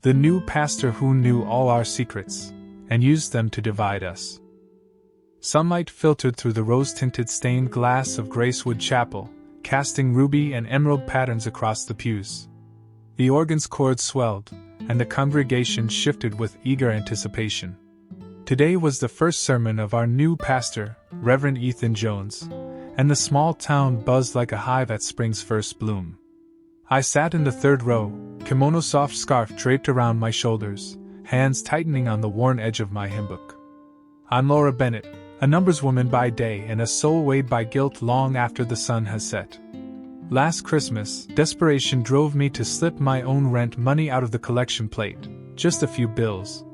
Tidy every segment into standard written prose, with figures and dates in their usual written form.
The new pastor who knew all our secrets, and used them to divide us. Sunlight filtered through the rose-tinted stained glass of Gracewood Chapel, casting ruby and emerald patterns across the pews. The organ's chords swelled, and the congregation shifted with eager anticipation. Today was the first sermon of our new pastor, Reverend Ethan Jones, and the small town buzzed like a hive at spring's first bloom. I sat in the third row, kimono soft scarf draped around my shoulders, hands tightening on the worn edge of my hymn book. I'm Laura Bennett, a numbers woman by day and a soul weighed by guilt long after the sun has set. Last Christmas, desperation drove me to slip my own rent money out of the collection plate, just a few bills,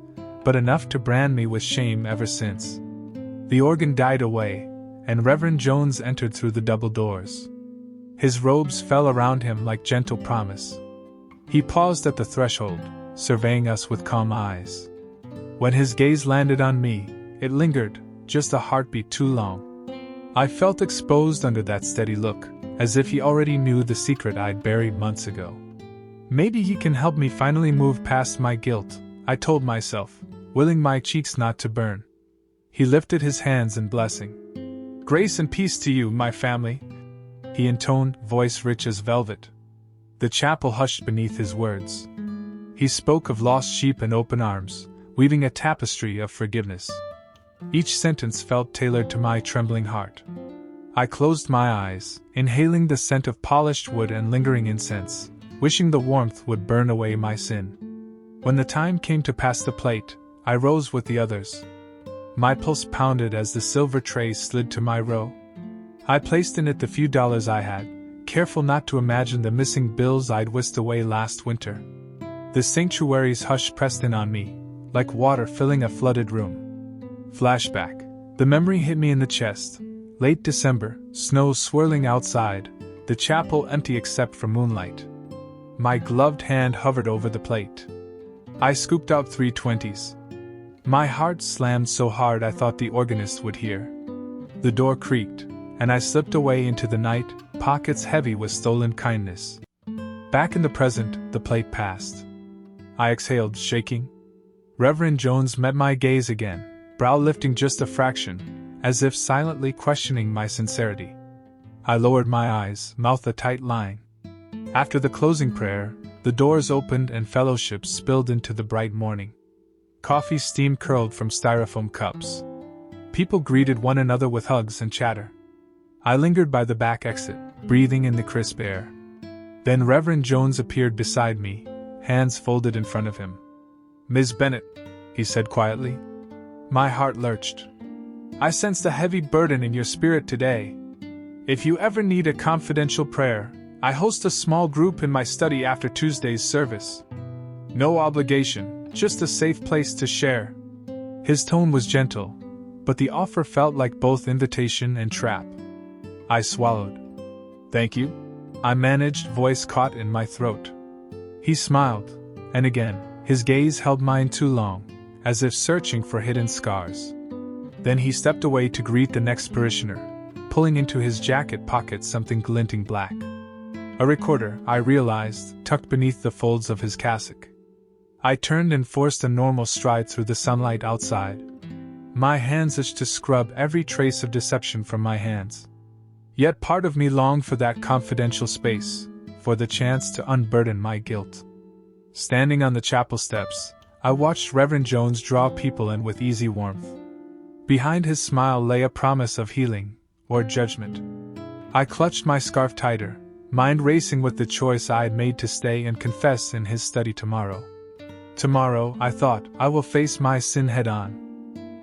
but enough to brand me with shame ever since. The organ died away, and Reverend Jones entered through the double doors. His robes fell around him like gentle promise. He paused at the threshold, surveying us with calm eyes. When his gaze landed on me, it lingered, just a heartbeat too long. I felt exposed under that steady look, as if he already knew the secret I'd buried months ago. Maybe he can help me finally move past my guilt, I told myself, willing my cheeks not to burn. He lifted his hands in blessing. "Grace and peace to you, my family," he intoned, voice rich as velvet. The chapel hushed beneath his words. He spoke of lost sheep and open arms, weaving a tapestry of forgiveness. Each sentence felt tailored to my trembling heart. I closed my eyes, inhaling the scent of polished wood and lingering incense, wishing the warmth would burn away my sin. When the time came to pass the plate, I rose with the others. My pulse pounded as the silver tray slid to my row. I placed in it the few dollars I had, careful not to imagine the missing bills I'd whisked away last winter. The sanctuary's hush pressed in on me, like water filling a flooded room. Flashback. The memory hit me in the chest. Late December, snow swirling outside, the chapel empty except for moonlight. My gloved hand hovered over the plate. I scooped out 3 20s. My heart slammed so hard I thought the organist would hear. The door creaked, and I slipped away into the night, pockets heavy with stolen kindness. Back in the present, the plate passed. I exhaled, shaking. Reverend Jones met my gaze again, brow lifting just a fraction, as if silently questioning my sincerity. I lowered my eyes, mouth a tight line. After the closing prayer, the doors opened and fellowship spilled into the bright morning. Coffee steam curled from styrofoam cups. People greeted one another with hugs and chatter. I lingered by the back exit, breathing in the crisp air. Then Reverend Jones appeared beside me, hands folded in front of him. "Ms. Bennett," he said quietly. My heart lurched. "I sensed a heavy burden in your spirit today. If you ever need a confidential prayer, I host a small group in my study after Tuesday's service. No obligation, just a safe place to share." His tone was gentle, but the offer felt like both invitation and trap. I swallowed. "Thank you," I managed, voice caught in my throat. He smiled, and again, his gaze held mine too long, as if searching for hidden scars. Then he stepped away to greet the next parishioner, pulling into his jacket pocket something glinting black. A recorder, I realized, tucked beneath the folds of his cassock. I turned and forced a normal stride through the sunlight outside. My hands itched to scrub every trace of deception from my hands. Yet part of me longed for that confidential space, for the chance to unburden my guilt. Standing on the chapel steps, I watched Reverend Jones draw people in with easy warmth. Behind his smile lay a promise of healing, or judgment. I clutched my scarf tighter, mind racing with the choice I had made to stay and confess in his study tomorrow. Tomorrow, I thought, I will face my sin head on.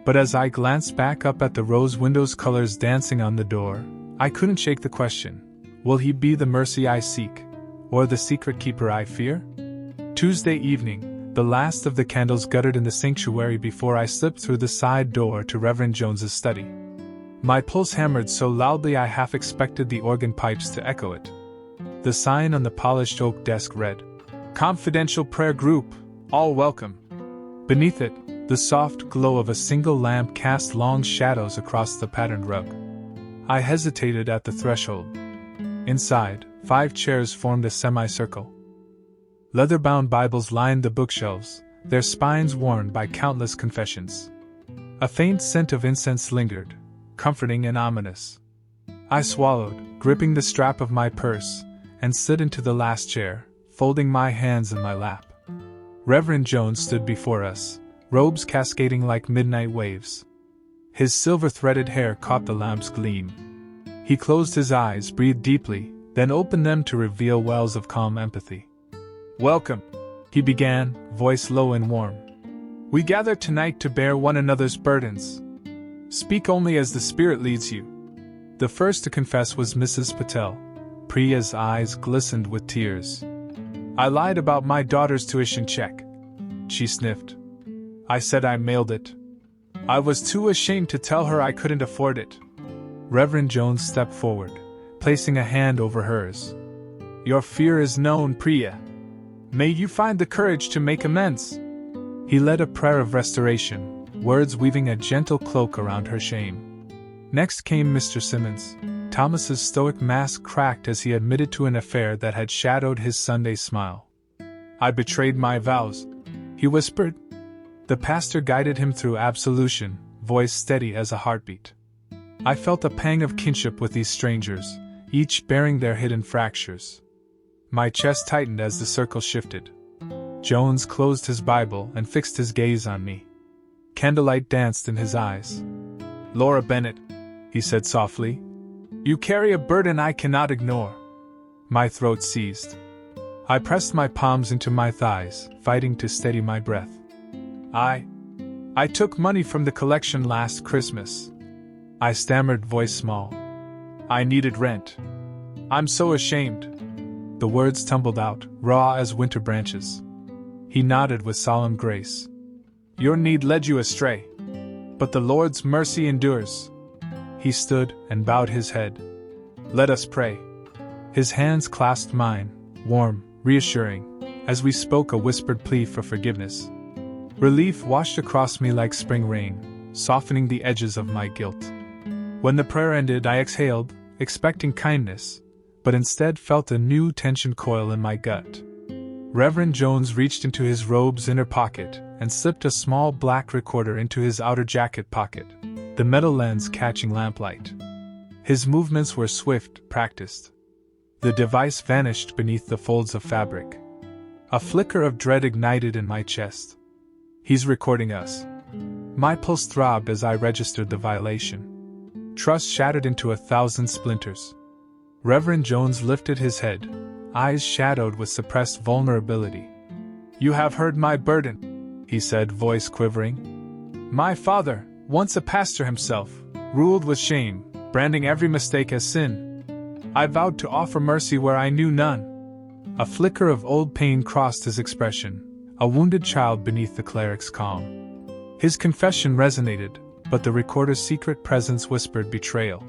But as I glanced back up at the rose window's colors dancing on the door, I couldn't shake the question, will he be the mercy I seek, or the secret keeper I fear? Tuesday evening, the last of the candles guttered in the sanctuary before I slipped through the side door to Reverend Jones's study. My pulse hammered so loudly I half expected the organ pipes to echo it. The sign on the polished oak desk read, "Confidential Prayer Group, all welcome." Beneath it, the soft glow of a single lamp cast long shadows across the patterned rug. I hesitated at the threshold. Inside, 5 chairs formed a semicircle. Leather-bound Bibles lined the bookshelves, their spines worn by countless confessions. A faint scent of incense lingered, comforting and ominous. I swallowed, gripping the strap of my purse, and slid into the last chair, folding my hands in my lap. Reverend Jones stood before us, robes cascading like midnight waves. His silver-threaded hair caught the lamp's gleam. He closed his eyes, breathed deeply, then opened them to reveal wells of calm empathy. "Welcome," he began, voice low and warm. "We gather tonight to bear one another's burdens. Speak only as the Spirit leads you." The first to confess was Mrs. Patel. Priya's eyes glistened with tears. "I lied about my daughter's tuition check," she sniffed. "I said I mailed it. I was too ashamed to tell her I couldn't afford it." Reverend Jones stepped forward, placing a hand over hers. "Your fear is known, Priya. May you find the courage to make amends." He led a prayer of restoration, words weaving a gentle cloak around her shame. Next came Mr. Simmons. Thomas's stoic mask cracked as he admitted to an affair that had shadowed his Sunday smile. "I betrayed my vows," he whispered. The pastor guided him through absolution, voice steady as a heartbeat. I felt a pang of kinship with these strangers, each bearing their hidden fractures. My chest tightened as the circle shifted. Jones closed his Bible and fixed his gaze on me. Candlelight danced in his eyes. "Laura Bennett," he said softly, "you carry a burden I cannot ignore." My throat seized. I pressed my palms into my thighs, fighting to steady my breath. I took money from the collection last Christmas," I stammered, voice small. "I needed rent. I'm so ashamed." The words tumbled out, raw as winter branches. He nodded with solemn grace. "Your need led you astray, but the Lord's mercy endures." He stood and bowed his head. "Let us pray." His hands clasped mine, warm, reassuring, as we spoke a whispered plea for forgiveness. Relief washed across me like spring rain, softening the edges of my guilt. When the prayer ended, I exhaled, expecting kindness, but instead felt a new tension coil in my gut. Reverend Jones reached into his robe's inner pocket and slipped a small black recorder into his outer jacket pocket, the metal lens catching lamplight. His movements were swift, practiced. The device vanished beneath the folds of fabric. A flicker of dread ignited in my chest. "He's recording us." My pulse throbbed as I registered the violation. Trust shattered into 1,000 splinters. Reverend Jones lifted his head, eyes shadowed with suppressed vulnerability. "You have heard my burden," he said, voice quivering. "My father, once a pastor himself, ruled with shame, branding every mistake as sin. I vowed to offer mercy where I knew none." A flicker of old pain crossed his expression, a wounded child beneath the cleric's calm. His confession resonated, but the recorder's secret presence whispered betrayal.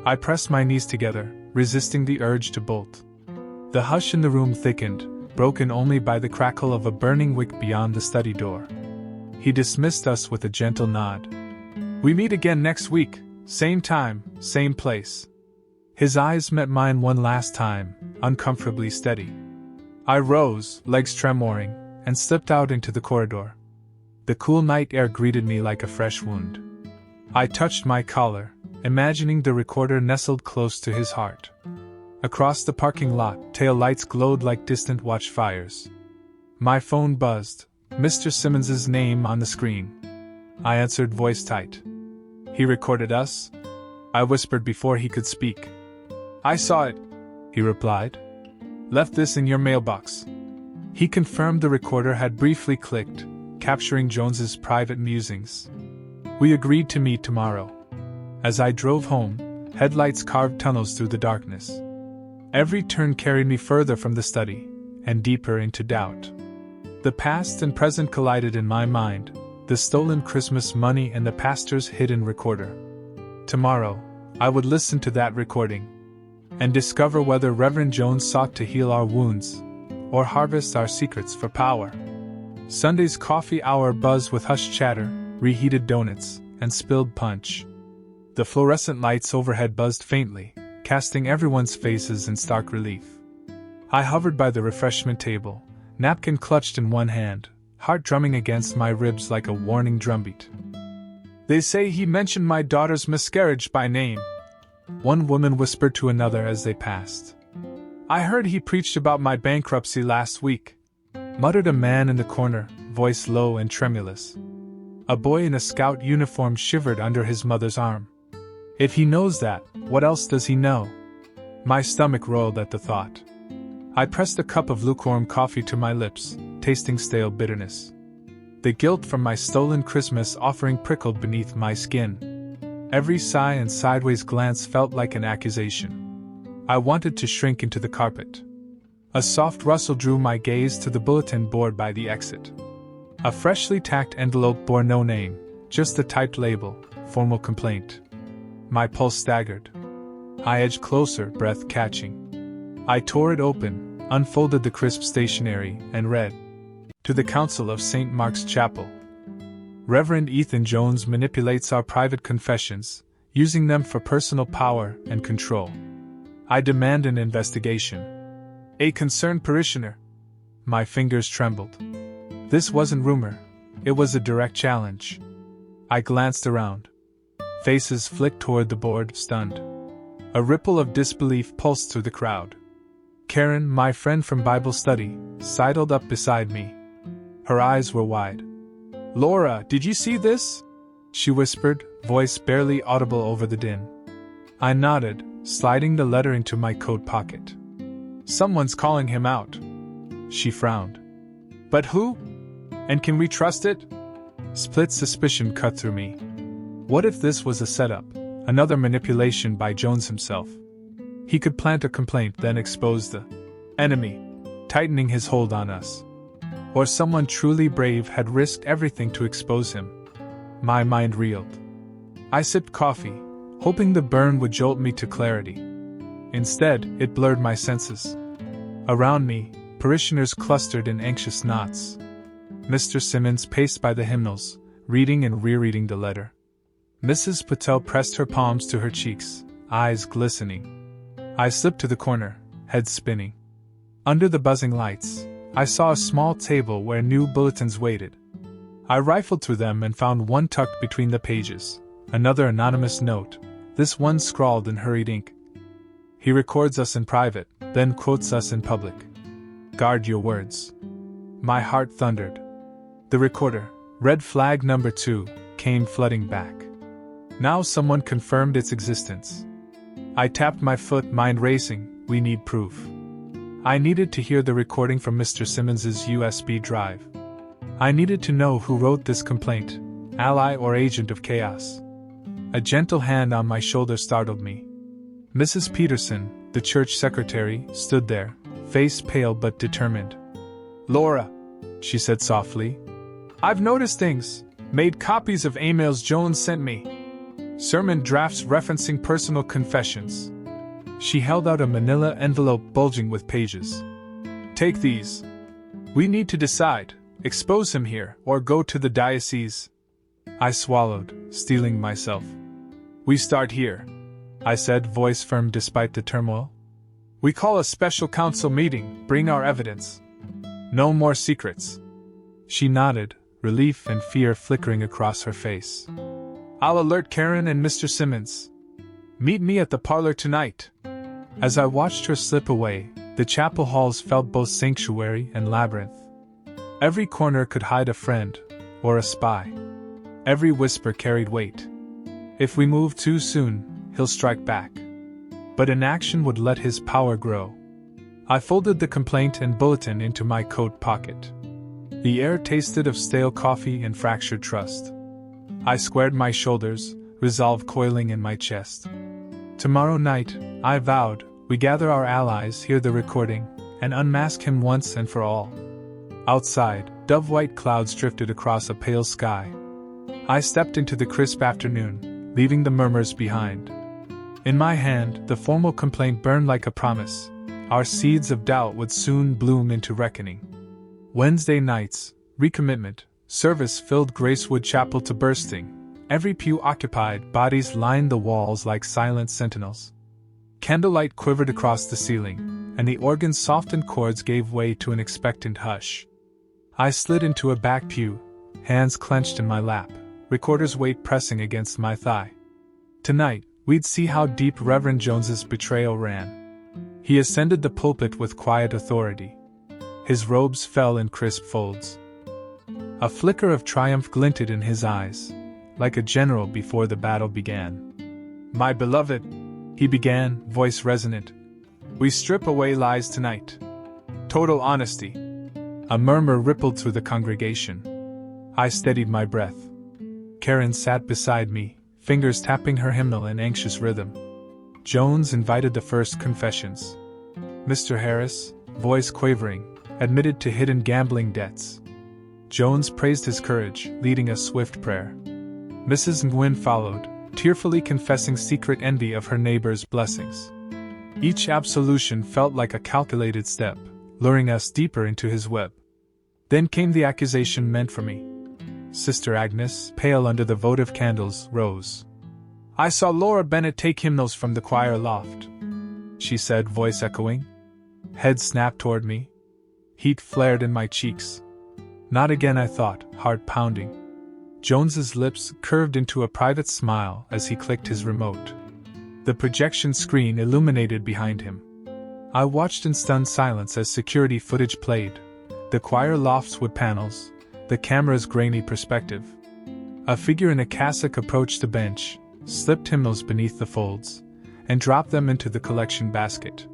I pressed my knees together, resisting the urge to bolt. The hush in the room thickened, broken only by the crackle of a burning wick beyond the study door. He dismissed us with a gentle nod. "We meet again next week, same time, same place." His eyes met mine one last time, uncomfortably steady. I rose, legs tremoring, and slipped out into the corridor. The cool night air greeted me like a fresh wound. I touched my collar, imagining the recorder nestled close to his heart. Across the parking lot, tail lights glowed like distant watchfires. My phone buzzed, Mr. Simmons's name on the screen. I answered, voice tight. "He recorded us?" I whispered before he could speak. "I saw it," he replied. "Left this in your mailbox." He confirmed the recorder had briefly clicked, capturing Jones's private musings. We agreed to meet tomorrow. As I drove home, headlights carved tunnels through the darkness. Every turn carried me further from the study, and deeper into doubt. The past and present collided in my mind, the stolen Christmas money and the pastor's hidden recorder. Tomorrow, I would listen to that recording, and discover whether Reverend Jones sought to heal our wounds, or harvest our secrets for power. Sunday's coffee hour buzzed with hushed chatter, reheated donuts, and spilled punch. The fluorescent lights overhead buzzed faintly, casting everyone's faces in stark relief. I hovered by the refreshment table, napkin clutched in one hand, heart drumming against my ribs like a warning drumbeat. "They say he mentioned my daughter's miscarriage by name," one woman whispered to another as they passed. "I heard he preached about my bankruptcy last week," muttered a man in the corner, voice low and tremulous. A boy in a scout uniform shivered under his mother's arm. "If he knows that, what else does he know?" My stomach roiled at the thought. I pressed a cup of lukewarm coffee to my lips, tasting stale bitterness. The guilt from my stolen Christmas offering prickled beneath my skin. Every sigh and sideways glance felt like an accusation. I wanted to shrink into the carpet. A soft rustle drew my gaze to the bulletin board by the exit. A freshly tacked envelope bore no name, just a typed label, "Formal complaint." My pulse staggered. I edged closer, breath catching. I tore it open, unfolded the crisp stationery, and read, "To the Council of St. Mark's Chapel. Reverend Ethan Jones manipulates our private confessions, using them for personal power and control. I demand an investigation. A concerned parishioner." My fingers trembled. This wasn't rumor, it was a direct challenge. I glanced around. Faces flicked toward the board, stunned. A ripple of disbelief pulsed through the crowd. Karen, my friend from Bible study, sidled up beside me. Her eyes were wide. "Laura, did you see this?" she whispered, voice barely audible over the din. I nodded, sliding the letter into my coat pocket. "Someone's calling him out." She frowned. "But who? And can we trust it?" Split suspicion cut through me. What if this was a setup, another manipulation by Jones himself? He could plant a complaint, then expose the enemy, tightening his hold on us. Or someone truly brave had risked everything to expose him. My mind reeled. I sipped coffee, hoping the burn would jolt me to clarity. Instead, it blurred my senses. Around me, parishioners clustered in anxious knots. Mr. Simmons paced by the hymnals, reading and rereading the letter. Mrs. Patel pressed her palms to her cheeks, eyes glistening. I slipped to the corner, head spinning. Under the buzzing lights, I saw a small table where new bulletins waited. I rifled through them and found one tucked between the pages, another anonymous note, this one scrawled in hurried ink. "He records us in private, then quotes us in public. Guard your words." My heart thundered. The recorder, red flag number 2, came flooding back. Now someone confirmed its existence. I tapped my foot, mind racing. We need proof. I needed to hear the recording from Mr. Simmons's USB drive. I needed to know who wrote this complaint, ally or agent of chaos. A gentle hand on my shoulder startled me. Mrs. Peterson, the church secretary, stood there, face pale but determined. "Laura," she said softly, "I've noticed things, made copies of emails Jones sent me. Sermon drafts referencing personal confessions." She held out a manila envelope bulging with pages. "Take these. We need to decide, expose him here or go to the diocese." I swallowed, steeling myself. "We start here," I said, voice firm despite the turmoil. "We call a special council meeting, bring our evidence. No more secrets." She nodded, relief and fear flickering across her face. "I'll alert Karen and Mr. Simmons. Meet me at the parlor tonight." As I watched her slip away, the chapel halls felt both sanctuary and labyrinth. Every corner could hide a friend, or a spy. Every whisper carried weight. If we move too soon, he'll strike back. But inaction would let his power grow. I folded the complaint and bulletin into my coat pocket. The air tasted of stale coffee and fractured trust. I squared my shoulders, resolve coiling in my chest. Tomorrow night, I vowed, we gather our allies, hear the recording, and unmask him once and for all. Outside, dove-white clouds drifted across a pale sky. I stepped into the crisp afternoon, leaving the murmurs behind. In my hand, the formal complaint burned like a promise. Our seeds of doubt would soon bloom into reckoning. Wednesday nights, recommitment, service filled Gracewood Chapel to bursting. Every pew occupied, bodies lined the walls like silent sentinels. Candlelight quivered across the ceiling, and the organ's softened chords gave way to an expectant hush. I slid into a back pew, hands clenched in my lap, recorder's weight pressing against my thigh. Tonight, we'd see how deep Reverend Jones's betrayal ran. He ascended the pulpit with quiet authority. His robes fell in crisp folds. A flicker of triumph glinted in his eyes, like a general before the battle began. "My beloved," he began, voice resonant, "we strip away lies tonight. Total honesty." A murmur rippled through the congregation. I steadied my breath. Karen sat beside me, fingers tapping her hymnal in anxious rhythm. Jones invited the first confessions. Mr. Harris, voice quavering, admitted to hidden gambling debts. Jones praised his courage, leading a swift prayer. Mrs. Nguyen followed, tearfully confessing secret envy of her neighbor's blessings. Each absolution felt like a calculated step, luring us deeper into his web. Then came the accusation meant for me. Sister Agnes, pale under the votive candles, rose. "I saw Laura Bennett take hymnals from the choir loft," she said, voice echoing. Head snapped toward me. Heat flared in my cheeks. Not again, I thought, heart pounding. Jones's lips curved into a private smile as he clicked his remote. The projection screen illuminated behind him. I watched in stunned silence as security footage played, the choir loft's wood panels, the camera's grainy perspective. A figure in a cassock approached the bench, slipped hymnals beneath the folds, and dropped them into the collection basket.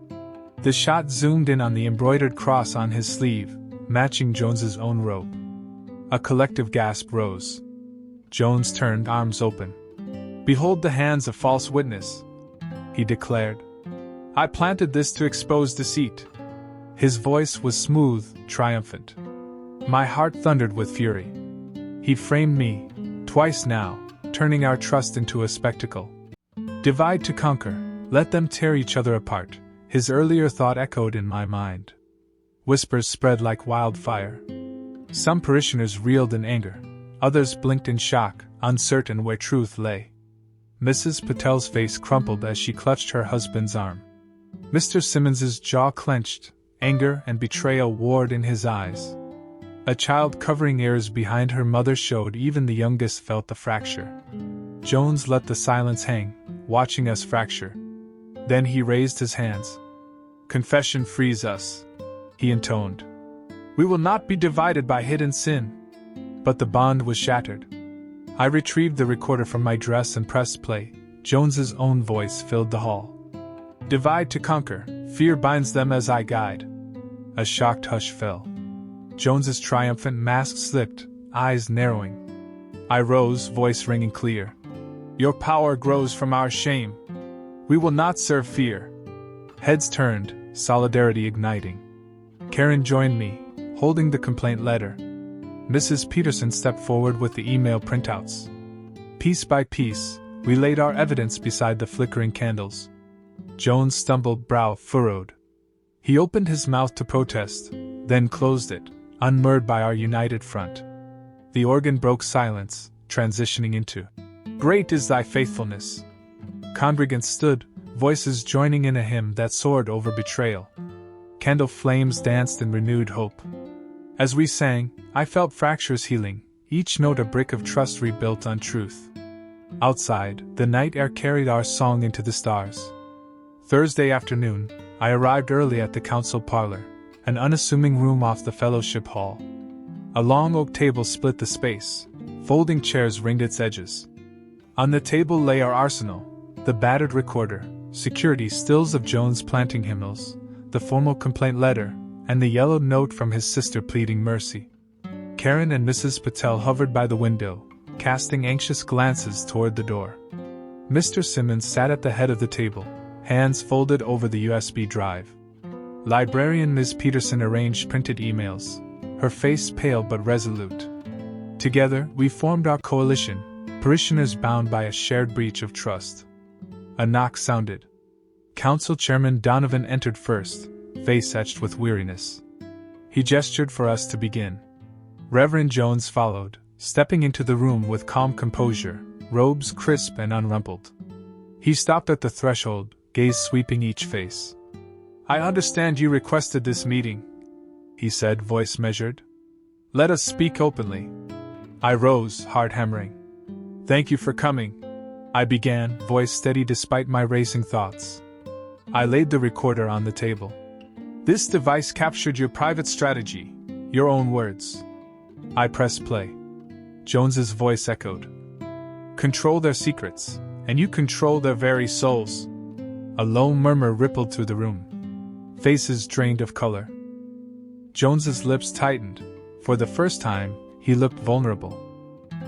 The shot zoomed in on the embroidered cross on his sleeve, matching Jones's own robe. A collective gasp rose. Jones turned, arms open. "Behold the hands of false witness," he declared. "I planted this to expose deceit." His voice was smooth, triumphant. My heart thundered with fury. He framed me, twice now, turning our trust into a spectacle. "Divide to conquer, let them tear each other apart," his earlier thought echoed in my mind. Whispers spread like wildfire. Some parishioners reeled in anger, others blinked in shock, uncertain where truth lay. Mrs. Patel's face crumpled as she clutched her husband's arm. Mr. Simmons's jaw clenched, anger and betrayal warred in his eyes. A child covering ears behind her mother showed even the youngest felt the fracture. Jones let the silence hang, watching us fracture. Then he raised his hands. "Confession frees us," he intoned. "We will not be divided by hidden sin." But the bond was shattered. I retrieved the recorder from my dress and pressed play. Jones's own voice filled the hall. "Divide to conquer, fear binds them as I guide." A shocked hush fell. Jones's triumphant mask slipped, eyes narrowing. I rose, voice ringing clear. "Your power grows from our shame. We will not serve fear." Heads turned, solidarity igniting. Karen joined me, holding the complaint letter. Mrs. Peterson stepped forward with the email printouts. Piece by piece, we laid our evidence beside the flickering candles. Jones stumbled, brow furrowed. He opened his mouth to protest, then closed it, unnerved by our united front. The organ broke silence, transitioning into "Great is thy faithfulness." Congregants stood, voices joining in a hymn that soared over betrayal. Candle flames danced in renewed hope. As we sang, I felt fractures healing, each note a brick of trust rebuilt on truth. Outside, the night air carried our song into the stars. Thursday afternoon, I arrived early at the council parlor, an unassuming room off the fellowship hall. A long oak table split the space, folding chairs ringed its edges. On the table lay our arsenal, the battered recorder, security stills of Jones planting hymnals, the formal complaint letter, and the yellowed note from his sister pleading mercy. Karen and Mrs. Patel hovered by the window, casting anxious glances toward the door. Mr. Simmons sat at the head of the table, hands folded over the USB drive. Librarian Ms. Peterson arranged printed emails, her face pale but resolute. Together, we formed our coalition, parishioners bound by a shared breach of trust. A knock sounded. Council Chairman Donovan entered first, face etched with weariness. He gestured for us to begin. Reverend Jones followed, stepping into the room with calm composure, robes crisp and unrumpled. He stopped at the threshold, gaze sweeping each face. I understand you requested this meeting, he said, voice measured. Let us speak openly. I rose, heart hammering. Thank you for coming, I began, voice steady despite my racing thoughts. I laid the recorder on the table. This device captured your private strategy, your own words. I pressed play. Jones's voice echoed. Control their secrets, and you control their very souls. A low murmur rippled through the room. Faces drained of color. Jones's lips tightened. For the first time, he looked vulnerable.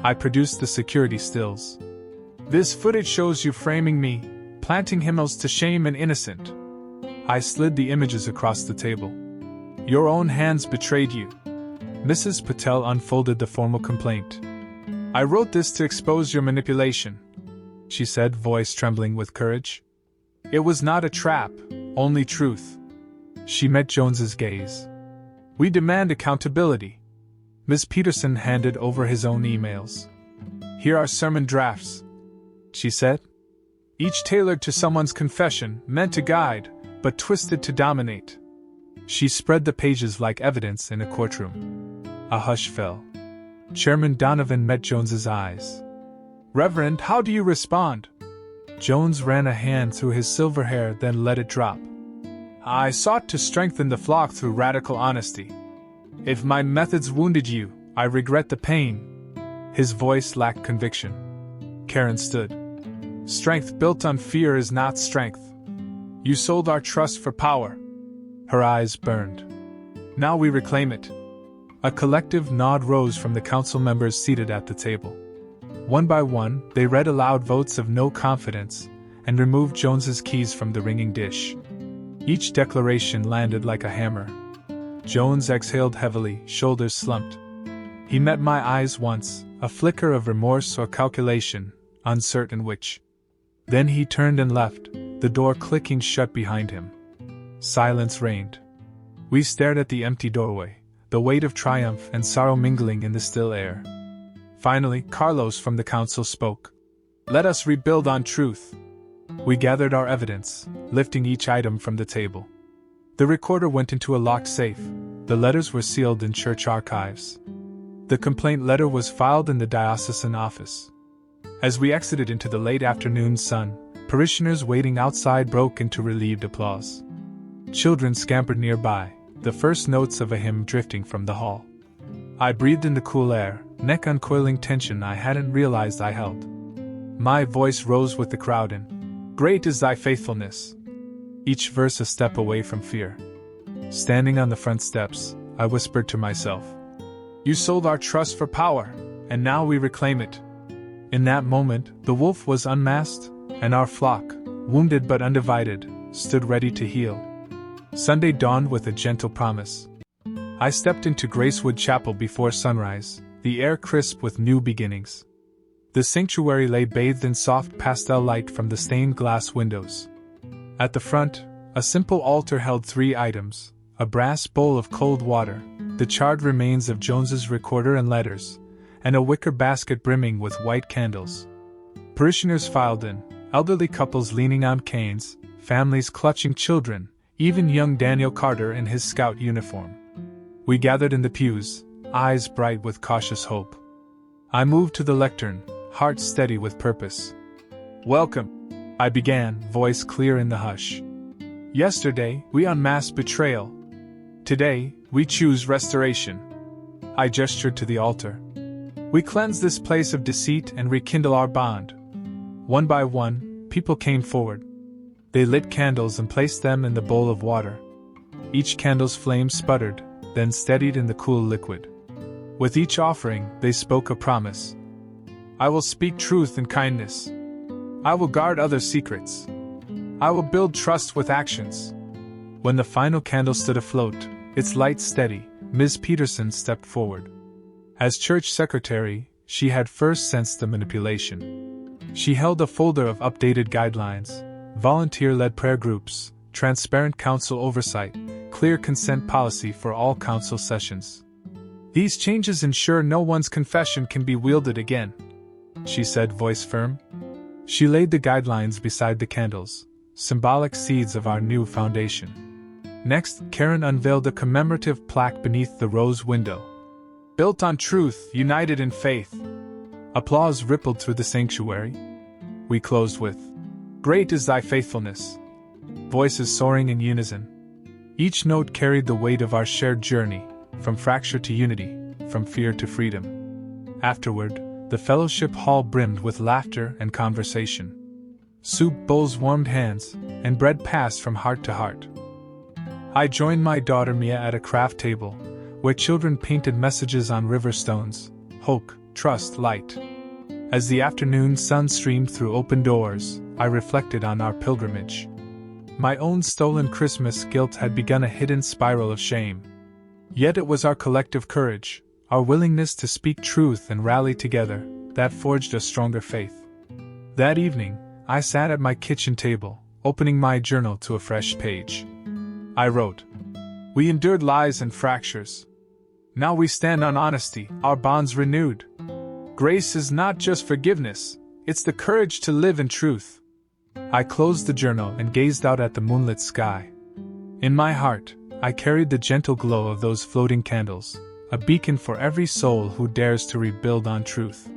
I produced the security stills. This footage shows you framing me, planting Himmels to shame an innocent. I slid the images across the table. Your own hands betrayed you. Mrs. Patel unfolded the formal complaint. I wrote this to expose your manipulation, she said, voice trembling with courage. It was not a trap, only truth. She met Jones's gaze. We demand accountability. Ms. Peterson handed over his own emails. Here are sermon drafts, she said. Each tailored to someone's confession, meant to guide, but twisted to dominate. She spread the pages like evidence in a courtroom. A hush fell. Chairman Donovan met Jones's eyes. Reverend, how do you respond? Jones ran a hand through his silver hair, then let it drop. I sought to strengthen the flock through radical honesty. If my methods wounded you, I regret the pain. His voice lacked conviction. Karen stood. Strength built on fear is not strength. You sold our trust for power. Her eyes burned. Now we reclaim it. A collective nod rose from the council members seated at the table. One by one, they read aloud votes of no confidence and removed Jones's keys from the ringing dish. Each declaration landed like a hammer. Jones exhaled heavily, shoulders slumped. He met my eyes once, a flicker of remorse or calculation, uncertain which. Then he turned and left, the door clicking shut behind him. Silence reigned. We stared at the empty doorway, the weight of triumph and sorrow mingling in the still air. Finally, Carlos from the council spoke. Let us rebuild on truth. We gathered our evidence, lifting each item from the table. The recorder went into a locked safe. The letters were sealed in church archives. The complaint letter was filed in the diocesan office. As we exited into the late afternoon sun, parishioners waiting outside broke into relieved applause. Children scampered nearby, the first notes of a hymn drifting from the hall. I breathed in the cool air, neck uncoiling tension I hadn't realized I held. My voice rose with the crowd in, Great is thy faithfulness. Each verse a step away from fear. Standing on the front steps, I whispered to myself, You sold our trust for power, and now we reclaim it. In that moment, the wolf was unmasked, and our flock, wounded but undivided, stood ready to heal. Sunday dawned with a gentle promise. I stepped into Gracewood Chapel before sunrise, the air crisp with new beginnings. The sanctuary lay bathed in soft pastel light from the stained glass windows. At the front, a simple altar held 3 items, a brass bowl of cold water, the charred remains of Jones's recorder and letters, and a wicker basket brimming with white candles. Parishioners filed in, elderly couples leaning on canes, families clutching children, even young Daniel Carter in his scout uniform. We gathered in the pews, eyes bright with cautious hope. I moved to the lectern, heart steady with purpose. Welcome, I began, voice clear in the hush. Yesterday, we unmasked betrayal. Today, we choose restoration. I gestured to the altar. We cleanse this place of deceit and rekindle our bond. One by one, people came forward. They lit candles and placed them in the bowl of water. Each candle's flame sputtered, then steadied in the cool liquid. With each offering, they spoke a promise. I will speak truth and kindness. I will guard others' secrets. I will build trust with actions. When the final candle stood afloat, its light steady, Ms. Peterson stepped forward. As church secretary, she had first sensed the manipulation. She held a folder of updated guidelines, volunteer-led prayer groups, transparent council oversight, clear consent policy for all council sessions. These changes ensure no one's confession can be wielded again, she said, voice firm. She laid the guidelines beside the candles, symbolic seeds of our new foundation. Next, Karen unveiled a commemorative plaque beneath the rose window. Built on truth, united in faith. Applause rippled through the sanctuary. We closed with, "Great is thy faithfulness." Voices soaring in unison. Each note carried the weight of our shared journey, from fracture to unity, from fear to freedom. Afterward, the fellowship hall brimmed with laughter and conversation. Soup bowls warmed hands, and bread passed from heart to heart. I joined my daughter Mia at a craft table, where children painted messages on river stones: hope, trust, light. As the afternoon sun streamed through open doors, I reflected on our pilgrimage. My own stolen Christmas guilt had begun a hidden spiral of shame. Yet it was our collective courage, our willingness to speak truth and rally together, that forged a stronger faith. That evening, I sat at my kitchen table, opening my journal to a fresh page. I wrote, "We endured lies and fractures. Now we stand on honesty, our bonds renewed. Grace is not just forgiveness, it's the courage to live in truth." I closed the journal and gazed out at the moonlit sky. In my heart, I carried the gentle glow of those floating candles, a beacon for every soul who dares to rebuild on truth.